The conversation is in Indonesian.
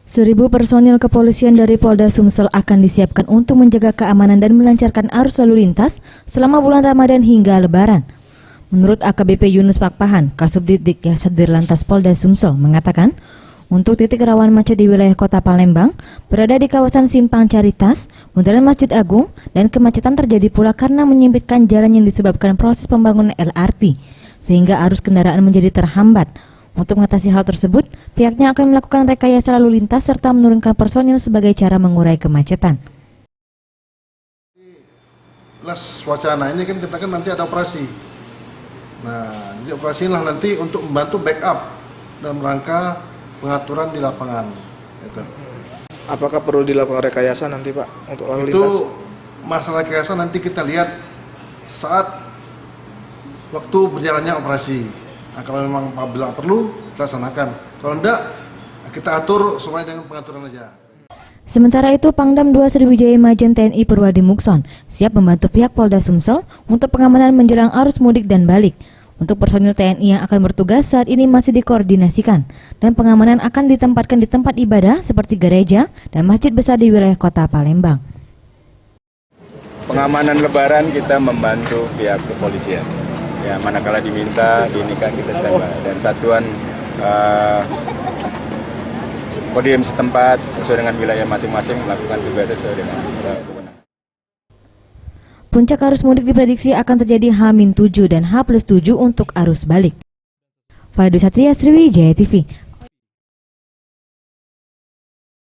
1.000 personil kepolisian dari Polda Sumsel akan disiapkan untuk menjaga keamanan dan melancarkan arus lalu lintas selama bulan Ramadan hingga Lebaran. Menurut AKBP Yunus Pakpahan, Kasubdit Dikyasat Dirlantas Polda Sumsel mengatakan, untuk titik rawan macet di wilayah Kota Palembang berada di kawasan Simpang Caritas, Bundaran Masjid Agung, dan kemacetan terjadi pula karena menyempitkan jalan yang disebabkan proses pembangunan LRT, sehingga arus kendaraan menjadi terhambat. Untuk mengatasi hal tersebut, pihaknya akan melakukan rekayasa lalu lintas serta menurunkan personil sebagai cara mengurai kemacetan. Las wacana ini kan kita nanti ada operasi. Nah, jadi operasi lah nanti untuk membantu backup dalam rangka pengaturan di lapangan. Itu. Apakah perlu dilakukan rekayasa nanti Pak untuk lalu lintas? Itu masalah rekayasa nanti kita lihat saat waktu berjalannya operasi. Nah, kalau memang apabila perlu, kita laksanakan. Kalau enggak, kita atur sesuai dengan pengaturan aja. Sementara itu, Pangdam 2 Sriwijaya Majen TNI Purwadi Mukson siap membantu pihak Polda Sumsel untuk pengamanan menjelang arus mudik dan balik. Untuk personil TNI yang akan bertugas saat ini masih dikoordinasikan dan pengamanan akan ditempatkan di tempat ibadah seperti gereja dan masjid besar di wilayah Kota Palembang. Pengamanan Lebaran kita membantu pihak kepolisian. Ya, manakala diminta, diinikan kita standby dan satuan Kodim setempat sesuai dengan wilayah masing-masing melakukan tugas sesuai dengan kewenangan. Puncak arus mudik diprediksi akan terjadi H-7 dan H+7 untuk arus balik. Fardu Satria, Sriwijaya TV.